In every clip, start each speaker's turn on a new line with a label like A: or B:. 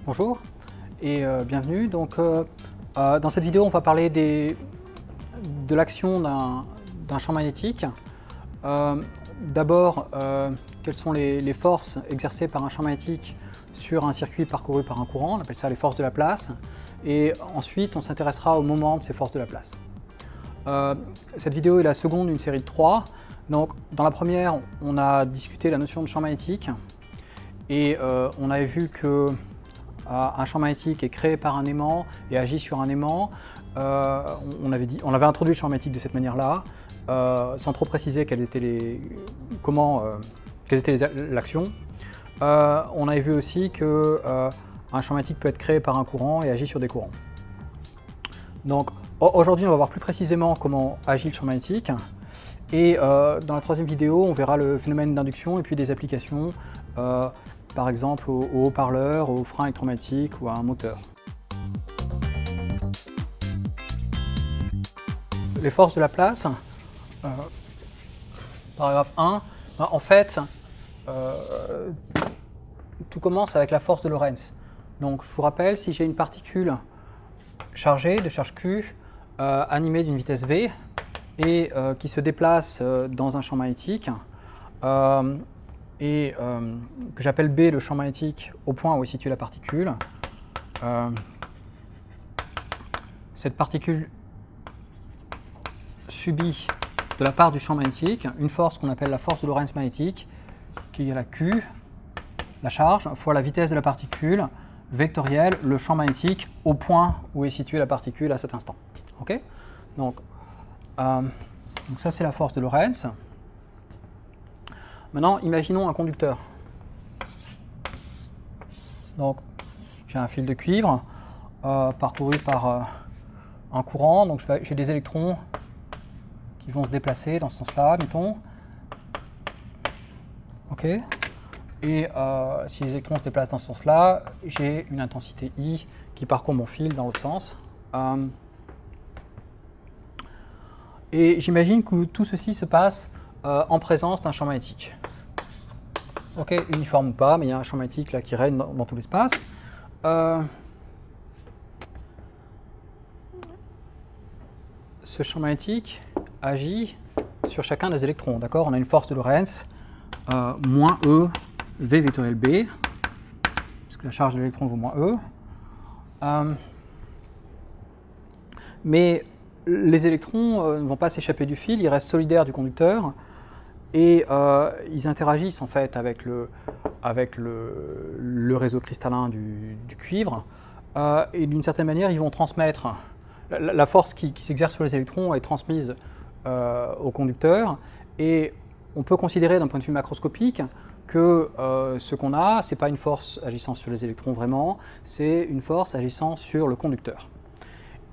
A: Bonjour et bienvenue. Dans cette vidéo, on va parler de l'action d'un champ magnétique. D'abord, quelles sont les forces exercées par un champ magnétique sur un circuit parcouru par un courant, on appelle ça les forces de Laplace. Et ensuite, on s'intéressera au moment de ces forces de Laplace. Cette vidéo est la seconde d'une série de 3. Donc, dans la première, on a discuté la notion de champ magnétique et on avait vu que un champ magnétique est créé par un aimant et agit sur un aimant. On avait introduit le champ magnétique de cette manière-là, sans trop préciser quelles étaient l'action. On avait vu aussi que un champ magnétique peut être créé par un courant et agit sur des courants. Donc aujourd'hui, on va voir plus précisément comment agit le champ magnétique. Et dans la troisième vidéo, on verra le phénomène d'induction et puis des applications, par exemple au haut-parleur, au frein électromagnétique ou à un moteur. Les forces de Laplace, paragraphe 1, en fait, tout commence avec la force de Lorentz. Donc je vous rappelle, si j'ai une particule chargée de charge Q, animée d'une vitesse V, et qui se déplace dans un champ magnétique, que j'appelle B le champ magnétique au point où est située la particule. Cette particule subit de la part du champ magnétique une force qu'on appelle la force de Lorentz magnétique, qui est la Q, la charge, fois la vitesse de la particule, vectorielle, le champ magnétique au point où est située la particule à cet instant. Okay, donc ça c'est la force de Lorentz. Maintenant, imaginons un conducteur. Donc, j'ai un fil de cuivre parcouru par un courant. Donc, j'ai des électrons qui vont se déplacer dans ce sens-là, mettons. OK. Et si les électrons se déplacent dans ce sens-là, j'ai une intensité I qui parcourt mon fil dans l'autre sens. Et j'imagine que tout ceci se passe en présence d'un champ magnétique. Ok, uniforme ou pas, mais il y a un champ magnétique là qui règne dans tout l'espace. Ce champ magnétique agit sur chacun des électrons. D'accord, on a une force de Lorentz moins E V vectoriel B, parce que la charge de l'électron vaut moins E. Mais les électrons ne vont pas s'échapper du fil, ils restent solidaires du conducteur. Et ils interagissent en fait avec le réseau cristallin du cuivre. Et d'une certaine manière, ils vont transmettre la force qui s'exerce sur les électrons est transmise au conducteur. Et on peut considérer d'un point de vue macroscopique que ce qu'on a, ce n'est pas une force agissant sur les électrons vraiment, c'est une force agissant sur le conducteur.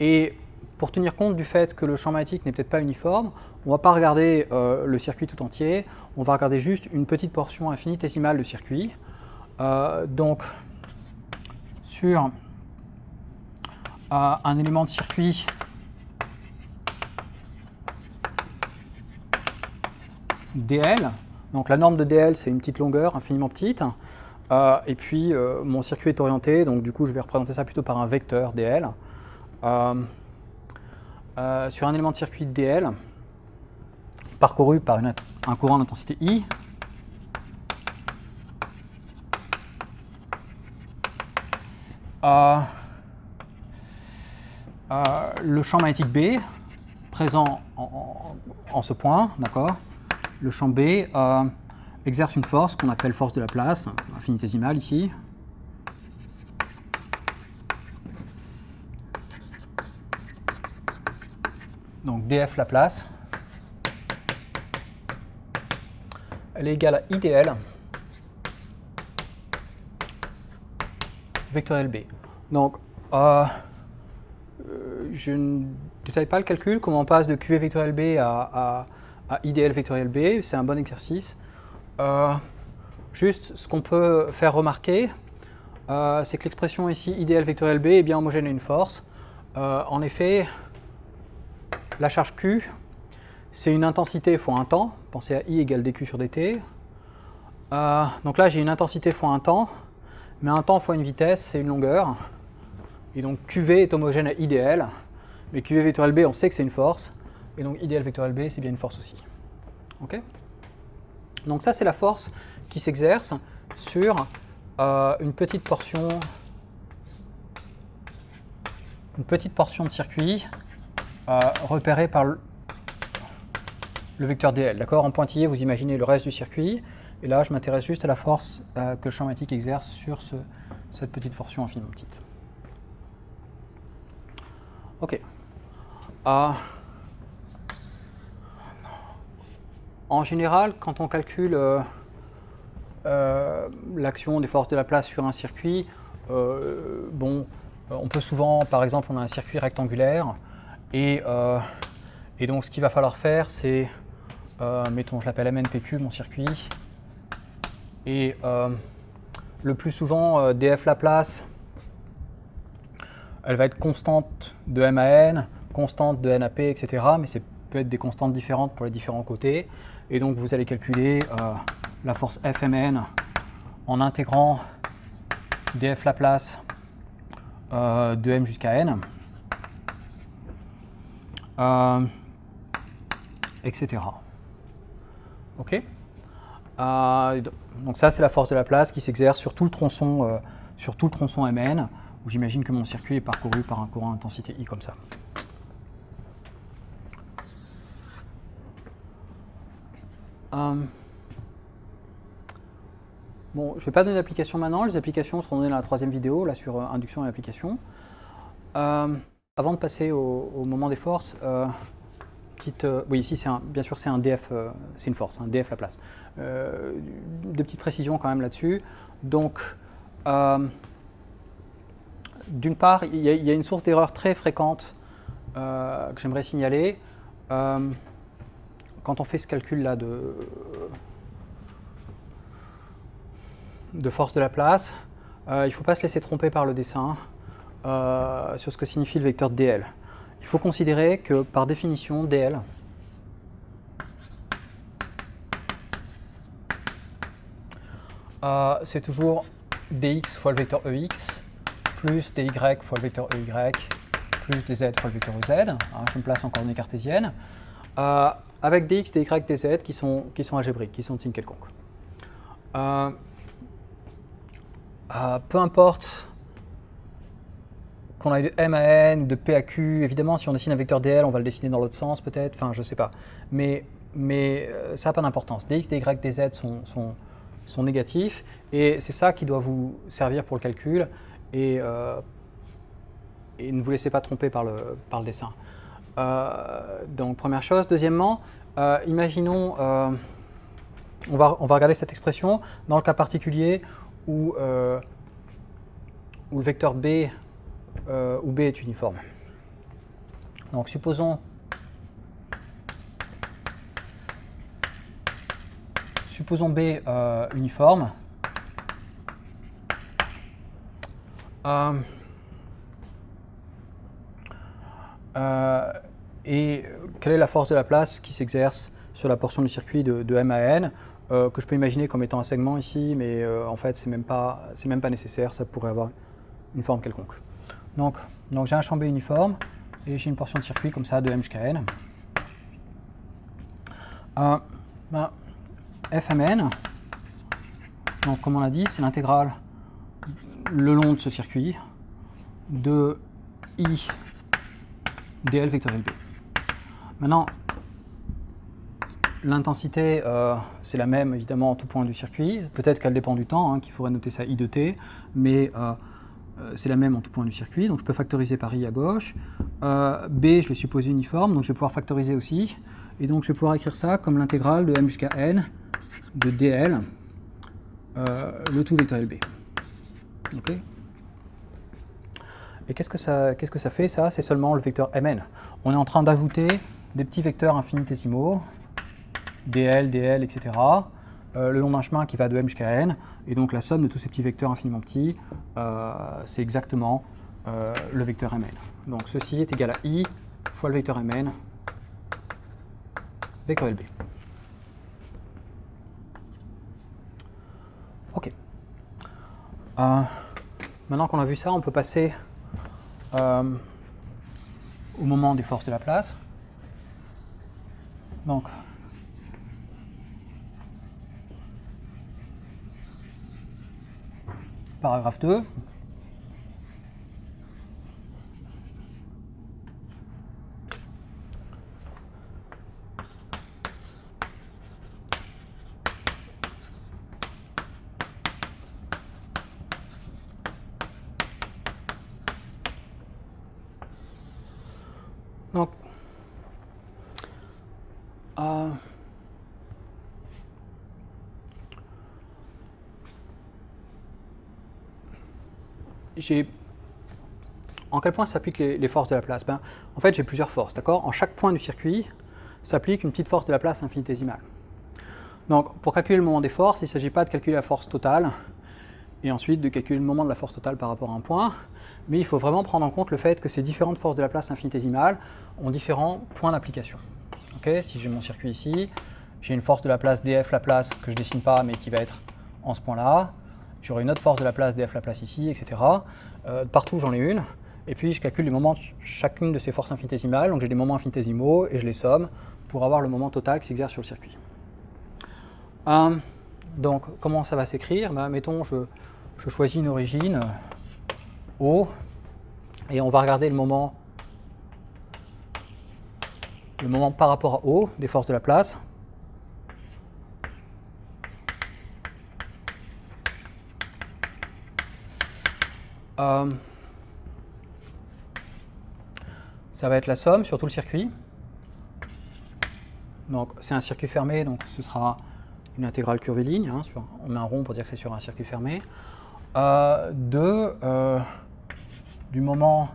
A: Et pour tenir compte du fait que le champ magnétique n'est peut-être pas uniforme, on ne va pas regarder le circuit tout entier, on va regarder juste une petite portion infinitésimale du circuit. Donc, sur un élément de circuit dl, donc la norme de dl c'est une petite longueur infiniment petite, et puis mon circuit est orienté, donc du coup je vais représenter ça plutôt par un vecteur dl. Sur un élément de circuit dl, parcouru par un courant d'intensité I, le champ magnétique B, présent en ce point, d'accord, le champ B exerce une force qu'on appelle force de Laplace, infinitésimale ici. Donc df Laplace, elle est égale à IDL vectoriel B. Donc je ne détaille pas le calcul, comment on passe de QV vectoriel B à IDL vectoriel B, c'est un bon exercice. Juste ce qu'on peut faire remarquer, c'est que l'expression ici IDL vectoriel B est bien homogène à une force. En effet, la charge Q, c'est une intensité fois un temps. Pensez à I égale dQ sur dt. Donc là, j'ai une intensité fois un temps. mais un temps fois une vitesse, c'est une longueur. Et donc QV est homogène à IDL, mais QV vectoriel B, on sait que c'est une force, et donc IDL vectoriel B, c'est bien une force aussi. Ok? Donc ça, c'est la force qui s'exerce sur une petite portion de circuit repérée par le vecteur DL. D'accord? En pointillé, vous imaginez le reste du circuit, et là, je m'intéresse juste à la force que le champ magnétique exerce sur cette petite portion infiniment petite. Ok. En général, quand on calcule l'action des forces de Laplace sur un circuit, on peut souvent, par exemple, on a un circuit rectangulaire, et donc ce qu'il va falloir faire, c'est, mettons, je l'appelle MNPQ, mon circuit, et le plus souvent, df Laplace, elle va être constante de M à N, constante de N à P, etc. Mais ça peut être des constantes différentes pour les différents côtés. Et donc vous allez calculer la force Fmn en intégrant df Laplace de M jusqu'à N, etc. Ok? Donc ça, c'est la force de Laplace qui s'exerce sur tout le tronçon Mn, où j'imagine que mon circuit est parcouru par un courant d'intensité I comme ça. Bon, je ne vais pas donner d'application maintenant, les applications seront données dans la troisième vidéo, là sur induction et application. Avant de passer au moment des forces, oui, ici, bien sûr, c'est un DF, c'est une force, un DF Laplace. Deux petites précisions quand même là-dessus. Donc, d'une part, il y a une source d'erreur très fréquente que j'aimerais signaler. Quand on fait ce calcul-là de force de Laplace, il ne faut pas se laisser tromper par le dessin sur ce que signifie le vecteur dl. Il faut considérer que, par définition, dl c'est toujours dx fois le vecteur ex, plus dy fois le vecteur ey, plus dz fois le vecteur ez. Je me place en coordonnées cartésiennes, avec dx, dy, dz qui sont algébriques, qui sont de signe quelconque. Peu importe qu'on ait de M à N, de P à Q, évidemment, si on dessine un vecteur dl, on va le dessiner dans l'autre sens peut-être, enfin, je sais pas. Mais ça n'a pas d'importance. Dx, dy, dz sont négatifs, et c'est ça qui doit vous servir pour le calcul, et ne vous laissez pas tromper par le dessin. Donc, première chose. Deuxièmement, imaginons, on va regarder cette expression dans le cas particulier où le vecteur B où B est uniforme. Donc supposons B uniforme. Et quelle est la force de Laplace qui s'exerce sur la portion du circuit de M à N, que je peux imaginer comme étant un segment ici, mais en fait c'est même pas nécessaire, ça pourrait avoir une forme quelconque. Donc j'ai un champ B uniforme et j'ai une portion de circuit comme ça de M jusqu'à N. Fmn, donc comme on l'a dit, c'est l'intégrale le long de ce circuit de I dl vectoriel B. Maintenant, l'intensité, c'est la même évidemment en tout point du circuit. Peut-être qu'elle dépend du temps, qu'il faudrait noter ça I de t, mais c'est la même en tout point du circuit. Donc je peux factoriser par I à gauche. B, je l'ai supposé uniforme, donc je vais pouvoir factoriser aussi. Et donc je vais pouvoir écrire ça comme l'intégrale de M jusqu'à N de dl, le tout vectoriel B. Ok. Et qu'est-ce que ça fait, ça? C'est seulement le vecteur Mn. On est en train d'ajouter des petits vecteurs infinitésimaux, dl, dl, etc., le long d'un chemin qui va de M jusqu'à N, et donc la somme de tous ces petits vecteurs infiniment petits, c'est exactement le vecteur Mn. Donc ceci est égal à I fois le vecteur Mn, vectoriel B. Ok. Maintenant qu'on a vu ça, on peut passer au moment des forces de la place. Donc, paragraphe 2. Donc, en quel point s'appliquent les forces de la place? En fait, j'ai plusieurs forces, d'accord? En chaque point du circuit s'applique une petite force de la place infinitésimale. Donc, pour calculer le moment des forces, il ne s'agit pas de calculer la force totale et ensuite de calculer le moment de la force totale par rapport à un point, mais il faut vraiment prendre en compte le fait que ces différentes forces de la place infinitésimale ont différents points d'application. Okay, si j'ai mon circuit ici, j'ai une force de la place df Laplace que je ne dessine pas mais qui va être en ce point-là. J'aurai une autre force de la place df Laplace ici, etc. Partout j'en ai une. Et puis je calcule les moments de chacune de ces forces infinitésimales. Donc j'ai des moments infinitésimaux et je les somme pour avoir le moment total qui s'exerce sur le circuit. Donc comment ça va s'écrire? Mettons je choisis une origine O et on va regarder le moment par rapport à O des forces de la place. Ça va être la somme sur tout le circuit. Donc c'est un circuit fermé, donc ce sera une intégrale curviligne. Hein, on met un rond pour dire que c'est sur un circuit fermé. Du moment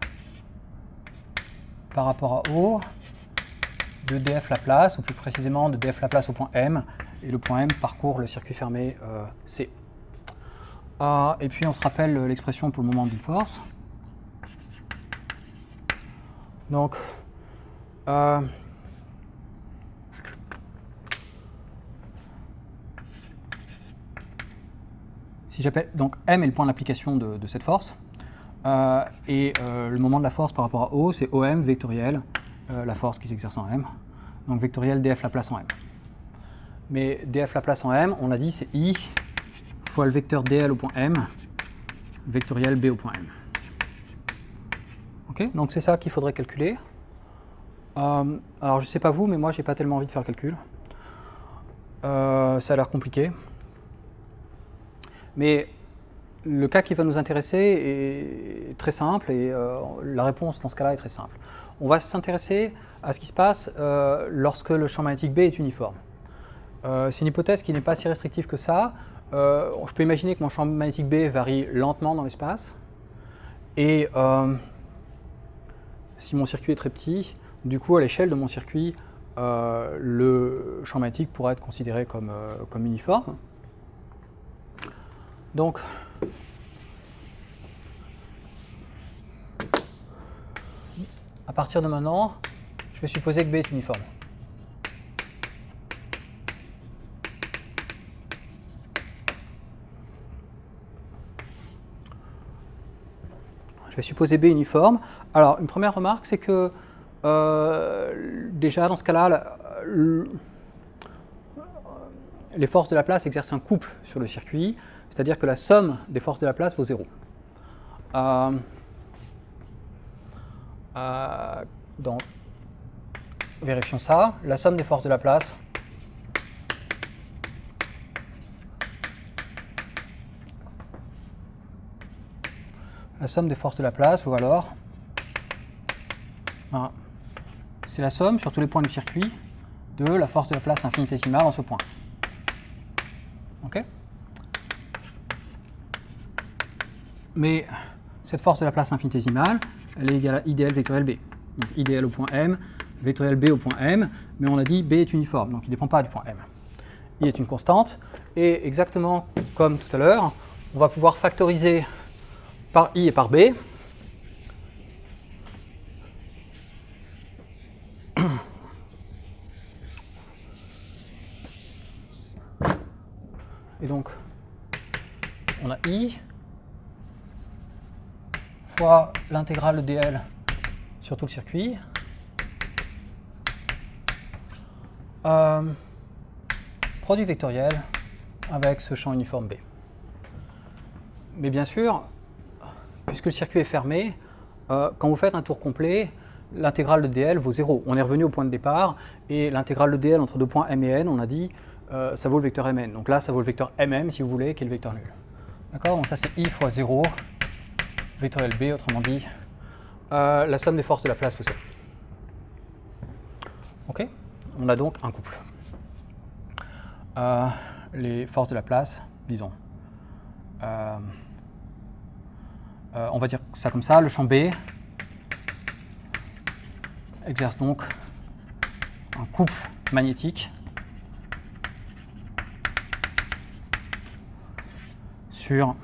A: par rapport à O de df Laplace, ou plus précisément de df Laplace au point M, et le point M parcourt le circuit fermé C. Et puis on se rappelle l'expression pour le moment d'une force. Donc, si j'appelle, donc M est le point d'application de cette force, et le moment de la force par rapport à O, c'est OM vectoriel, la force qui s'exerce en M, donc vectoriel df Laplace en M. Mais df Laplace en M, on l'a dit, c'est I fois le vecteur dl au point M, vectoriel B au point M. Okay, donc c'est ça qu'il faudrait calculer. Alors je ne sais pas vous, mais moi j'ai pas tellement envie de faire le calcul. Ça a l'air compliqué. Mais le cas qui va nous intéresser est très simple et la réponse dans ce cas-là est très simple. On va s'intéresser à ce qui se passe lorsque le champ magnétique B est uniforme. C'est une hypothèse qui n'est pas si restrictive que ça. Je peux imaginer que mon champ magnétique B varie lentement dans l'espace. Et si mon circuit est très petit, du coup à l'échelle de mon circuit, le champ magnétique pourrait être considéré comme uniforme. Donc, à partir de maintenant, je vais supposer que B est uniforme. Je vais supposer B uniforme. Alors, une première remarque, c'est que déjà dans ce cas-là, les forces de la place exercent un couple sur le circuit, c'est-à-dire que la somme des forces de la place vaut 0. Donc, vérifions ça. La somme des forces de la place vaut alors, c'est la somme sur tous les points du circuit de la force de la place infinitésimale en ce point. Ok? Mais cette force de la place infinitésimale, elle est égale à IDL vectoriel B. Donc IDL au point M, vectoriel B au point M, mais on a dit B est uniforme, donc il ne dépend pas du point M. I est une constante, et exactement comme tout à l'heure, on va pouvoir factoriser par I et par B. Et donc, on a I fois l'intégrale de dl sur tout le circuit. Produit vectoriel avec ce champ uniforme B. Mais bien sûr, puisque le circuit est fermé, quand vous faites un tour complet, l'intégrale de dl vaut 0. On est revenu au point de départ, et l'intégrale de dl entre deux points m et n, on a dit, ça vaut le vecteur mn. Donc là, ça vaut le vecteur mm, si vous voulez, qui est le vecteur nul. D'accord? Donc ça, c'est i fois 0, vectoriel b, autrement dit, la somme des forces de la place vaut 0. Ok? On a donc un couple. Les forces de la place, disons. On va dire ça comme ça, le champ B exerce donc un couple magnétique sur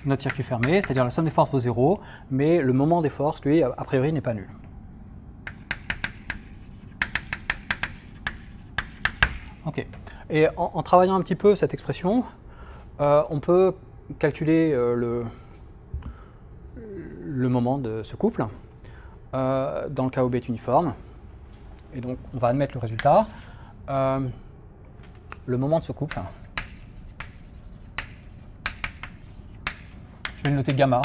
A: notre circuit fermé, c'est-à-dire la somme des forces vaut 0, mais le moment des forces, lui, a priori, n'est pas nul. Ok. Et en travaillant un petit peu cette expression, on peut calculer le moment de ce couple, dans le cas où B est uniforme. Et donc, on va admettre le résultat. Le moment de ce couple, je vais le noter gamma.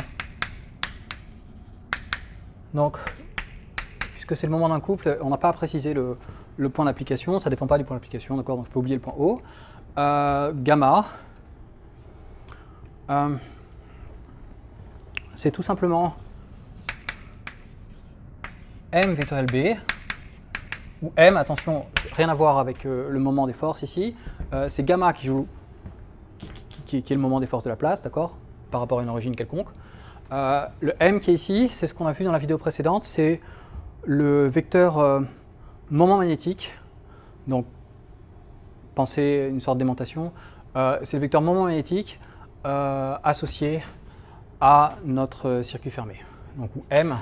A: Donc, puisque c'est le moment d'un couple, on n'a pas à préciser le point d'application, ça ne dépend pas du point d'application, d'accord, donc je peux oublier le point O. Gamma, c'est tout simplement m vectoriel B, où m, attention, rien à voir avec le moment des forces ici, c'est gamma qui est le moment des forces de la place, d'accord, par rapport à une origine quelconque. Le m qui est ici, c'est ce qu'on a vu dans la vidéo précédente, c'est le vecteur moment magnétique, donc pensez une sorte d'aimantation, c'est le vecteur moment magnétique associé à notre circuit fermé. Donc où m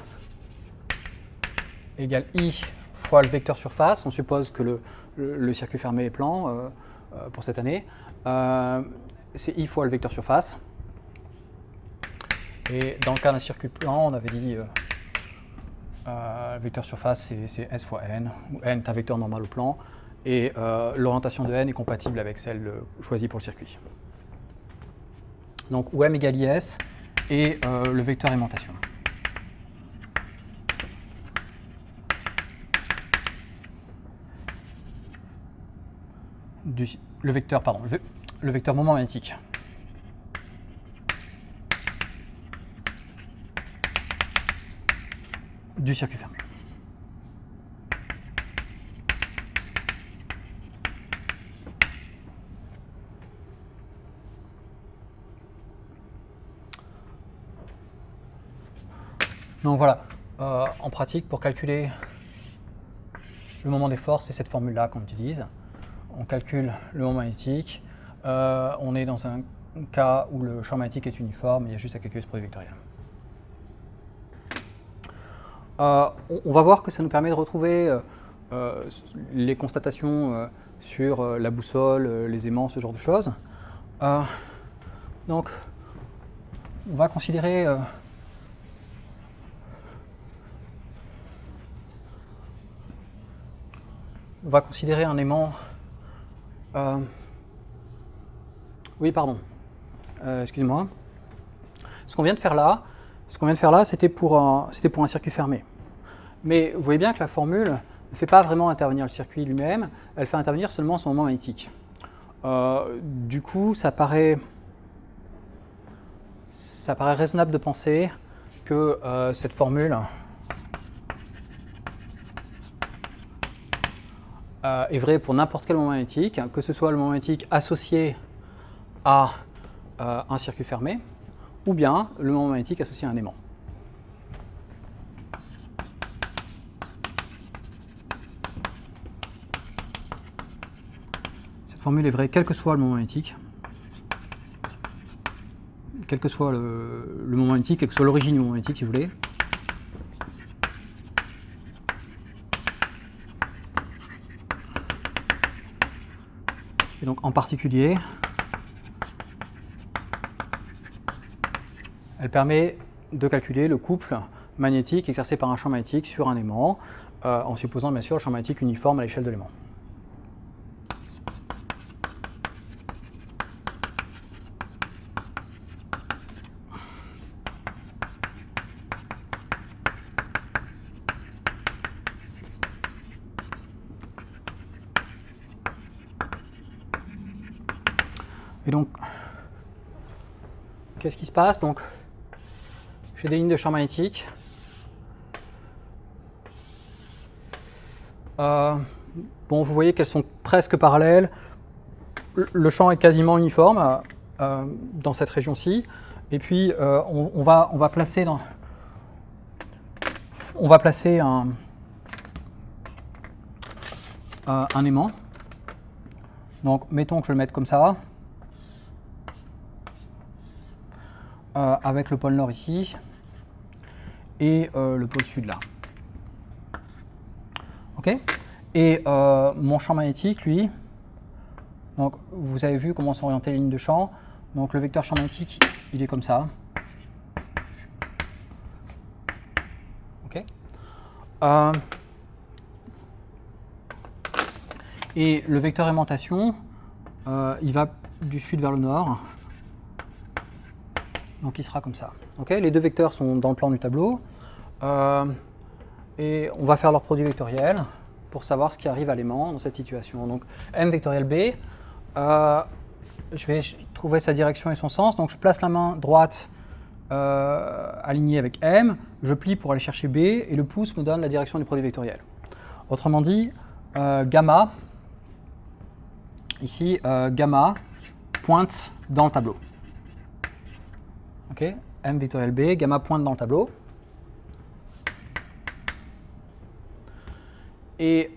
A: égale i fois le vecteur surface, on suppose que le circuit fermé est plan pour cette année, c'est i fois le vecteur surface. Et dans le cas d'un circuit plan, on avait dit le vecteur surface c'est s fois n, où n est un vecteur normal au plan, et l'orientation de n est compatible avec celle choisie pour le circuit. Donc où m égale is et le vecteur aimantation. Le vecteur moment magnétique. Du circuit fermé. Donc voilà, en pratique, pour calculer le moment des forces, c'est cette formule-là qu'on utilise. On calcule le moment magnétique, on est dans un cas où le champ magnétique est uniforme, il y a juste à calculer ce produit vectoriel. On va voir que ça nous permet de retrouver les constatations sur la boussole, les aimants, ce genre de choses. Donc, on va considérer un aimant. Oui, pardon. Excusez-moi. Ce qu'on vient de faire là, c'était pour un circuit fermé. Mais vous voyez bien que la formule ne fait pas vraiment intervenir le circuit lui-même, elle fait intervenir seulement son moment magnétique. Du coup, ça paraît raisonnable de penser que cette formule est vraie pour n'importe quel moment magnétique, que ce soit le moment magnétique associé à un circuit fermé, ou bien le moment magnétique associé à un aimant. Cette formule est vraie quel que soit le moment magnétique, quel que soit le moment magnétique, quelle que soit l'origine du moment magnétique si vous voulez. Et donc en particulier, elle permet de calculer le couple magnétique exercé par un champ magnétique sur un aimant, en supposant bien sûr le champ magnétique uniforme à l'échelle de l'aimant. Et donc, qu'est-ce qui se passe? Donc, j'ai des lignes de champ magnétique. Bon, vous voyez qu'elles sont presque parallèles. Le champ est quasiment uniforme dans cette région-ci. Et puis, on va placer un aimant. Donc, mettons que je le mette comme ça. Avec le pôle nord ici et le pôle sud là. Ok. Et mon champ magnétique, lui, donc vous avez vu comment sont orientées les lignes de champ. Donc le vecteur champ magnétique, il est comme ça. Ok. Et le vecteur aimantation, il va du sud vers le nord. Donc il sera comme ça. Okay, les deux vecteurs sont dans le plan du tableau. Et on va faire leur produit vectoriel pour savoir ce qui arrive à l'aimant dans cette situation. Donc M vectoriel B, je vais trouver sa direction et son sens. Donc je place la main droite alignée avec M, je plie pour aller chercher B, et le pouce me donne la direction du produit vectoriel. Autrement dit, gamma, ici, gamma pointe dans le tableau. Okay. M vectoriel B, gamma pointe dans le tableau. Et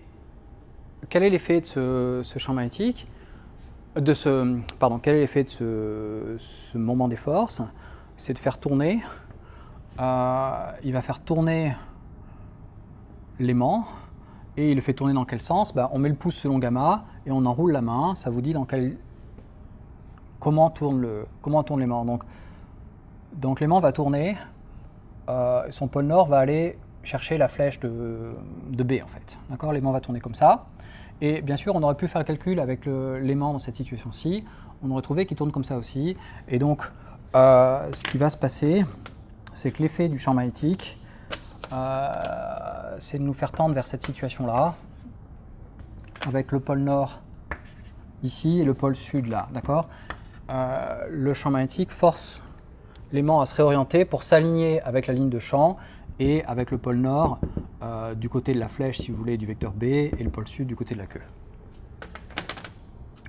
A: quel est l'effet de ce champ magnétique, quel est l'effet de ce moment des forces? C'est de faire tourner, il va faire tourner l'aimant, et il le fait tourner dans quel sens? On met le pouce selon gamma, et on enroule la main, ça vous dit comment tourne l'aimant. Donc l'aimant va tourner, son pôle nord va aller chercher la flèche de B en fait. D'accord, l'aimant va tourner comme ça. Et bien sûr, on aurait pu faire le calcul avec l'aimant dans cette situation-ci. On aurait trouvé qu'il tourne comme ça aussi. Et donc, ce qui va se passer, c'est que l'effet du champ magnétique, c'est de nous faire tendre vers cette situation-là, avec le pôle nord ici et le pôle sud là. D'accord, le champ magnétique force l'aimant à se réorienter pour s'aligner avec la ligne de champ et avec le pôle nord du côté de la flèche, si vous voulez, du vecteur B, et le pôle sud du côté de la queue.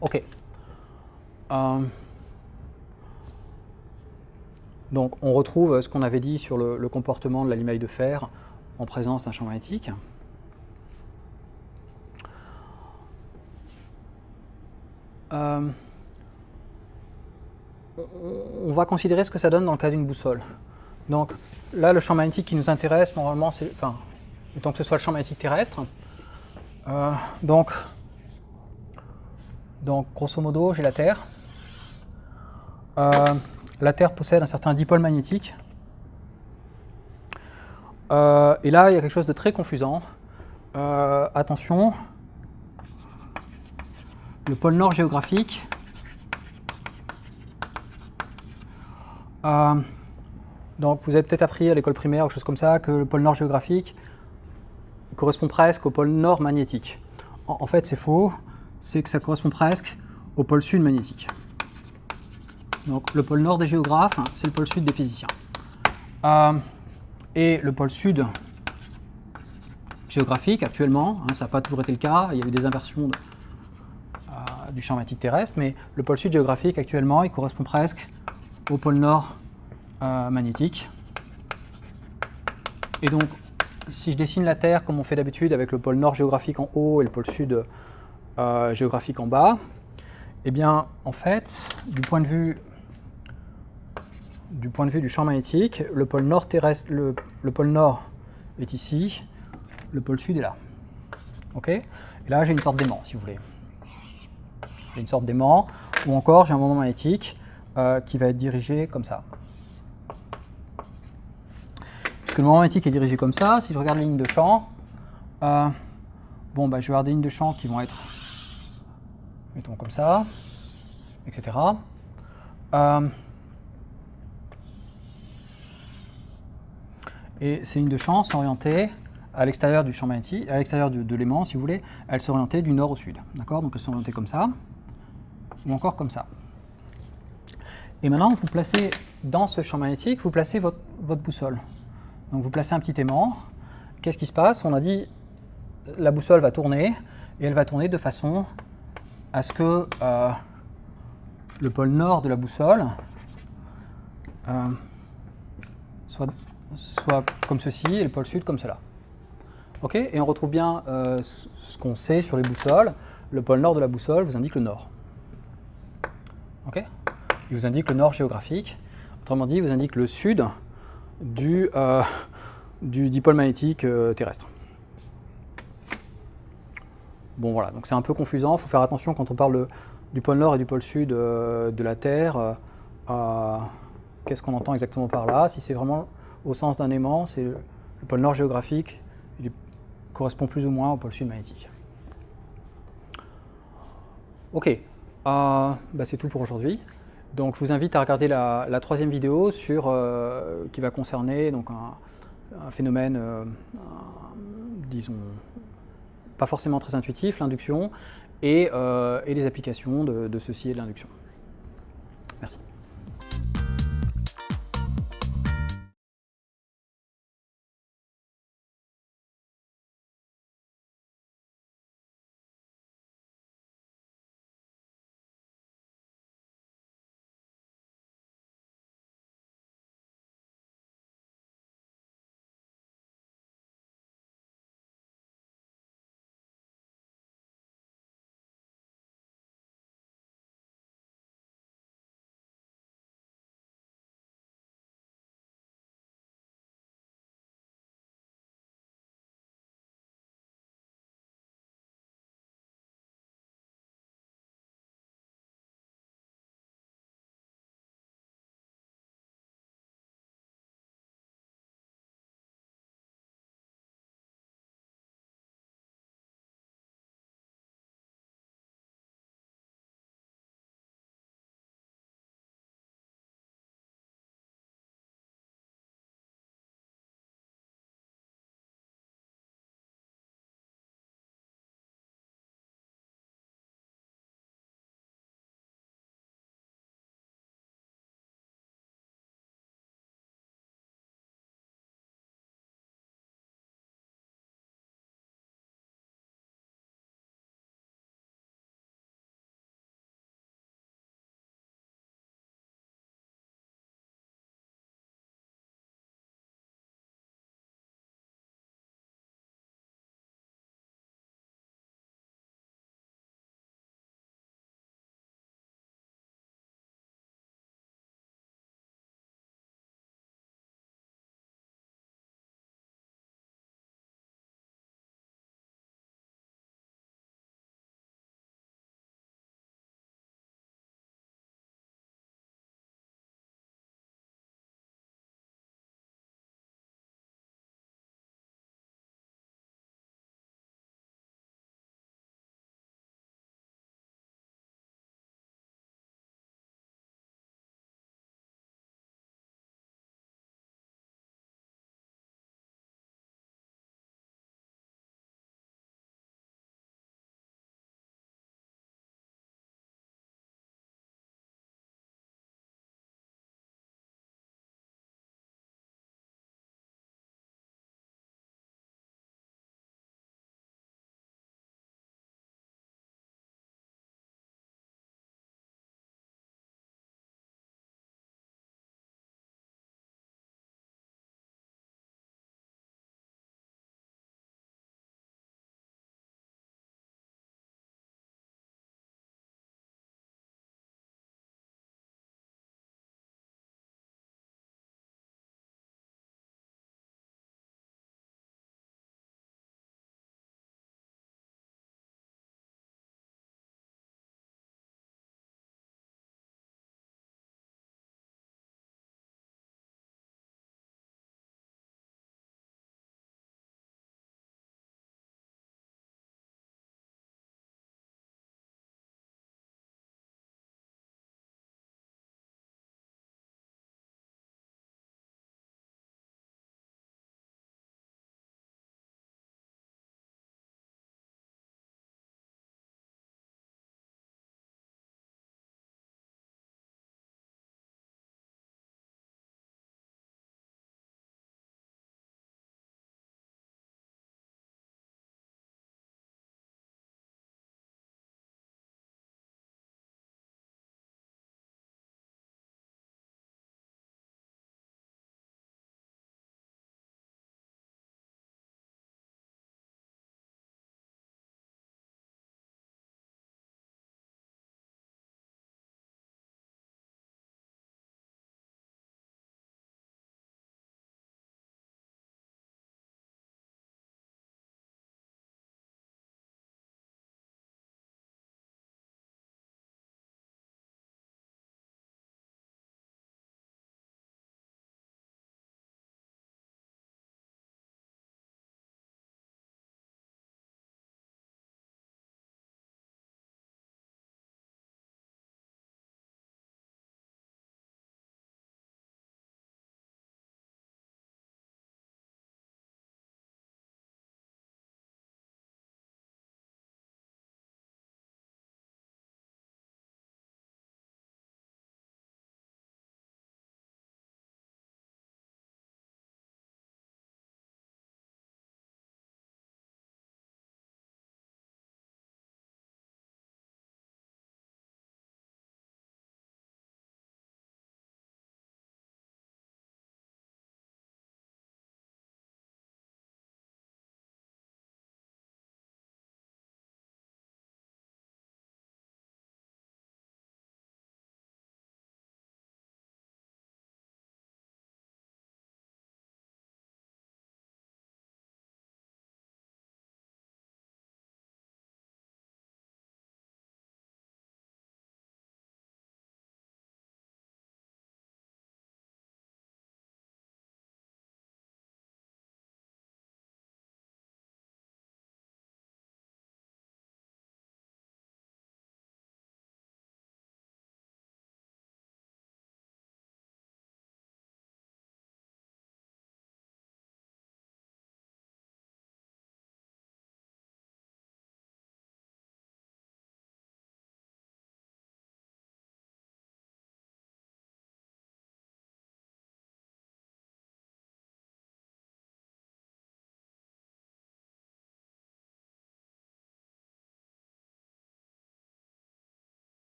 A: Ok. Donc on retrouve ce qu'on avait dit sur le comportement de la limaille de fer en présence d'un champ magnétique. On va considérer ce que ça donne dans le cas d'une boussole. Donc là, le champ magnétique qui nous intéresse, normalement, c'est, tant que ce soit le champ magnétique terrestre. Donc, grosso modo, j'ai la Terre. La Terre possède un certain dipôle magnétique. Et là, il y a quelque chose de très confusant. Attention, le pôle nord géographique donc vous avez peut-être appris à l'école primaire ou quelque chose comme ça que le pôle nord géographique correspond presque au pôle nord magnétique. En fait, c'est faux, c'est que ça correspond presque au pôle sud magnétique. Donc le pôle nord des géographes, c'est le pôle sud des physiciens. Et le pôle sud géographique, actuellement, ça n'a pas toujours été le cas, il y a eu des inversions du champ magnétique terrestre, mais le pôle sud géographique, actuellement, il correspond presque au pôle nord magnétique. Et donc, si je dessine la Terre comme on fait d'habitude avec le pôle nord géographique en haut et le pôle sud géographique en bas, eh bien, en fait, du point de vue du champ magnétique, le pôle nord terrestre, le pôle nord est ici, le pôle sud est là. Ok ? Et là, j'ai une sorte d'aimant, si vous voulez. J'ai une sorte d'aimant, ou encore j'ai un moment magnétique qui va être dirigé comme ça. puisque le moment magnétique est dirigé comme ça, si je regarde les lignes de champ, bon, bah, je vais avoir des lignes de champ qui vont être, mettons comme ça, etc. Et ces lignes de champ sont orientées à l'extérieur du champ magnétique, à l'extérieur de l'aimant, si vous voulez, elles sont orientées du nord au sud. D'accord? Donc elles sont orientées comme ça, ou encore comme ça. Et maintenant, vous placez dans ce champ magnétique, vous placez votre boussole. Donc vous placez un petit aimant. Qu'est-ce qui se passe? On a dit la boussole va tourner, et elle va tourner de façon à ce que le pôle nord de la boussole soit comme ceci, et le pôle sud comme cela. Ok? Et on retrouve bien ce qu'on sait sur les boussoles. Le pôle nord de la boussole vous indique le nord. Ok? Il vous indique le nord géographique. Autrement dit, il vous indique le sud du dipôle magnétique terrestre. Bon voilà, donc c'est un peu confusant. Il faut faire attention quand on parle du pôle nord et du pôle sud de la Terre. Qu'est-ce qu'on entend exactement par là? Si c'est vraiment au sens d'un aimant, c'est le pôle nord géographique, il correspond plus ou moins au pôle sud magnétique. Ok, bah c'est tout pour aujourd'hui. Donc je vous invite à regarder la troisième vidéo qui va concerner donc, un phénomène, disons, pas forcément très intuitif, l'induction, et les applications de ceci et de l'induction. Merci.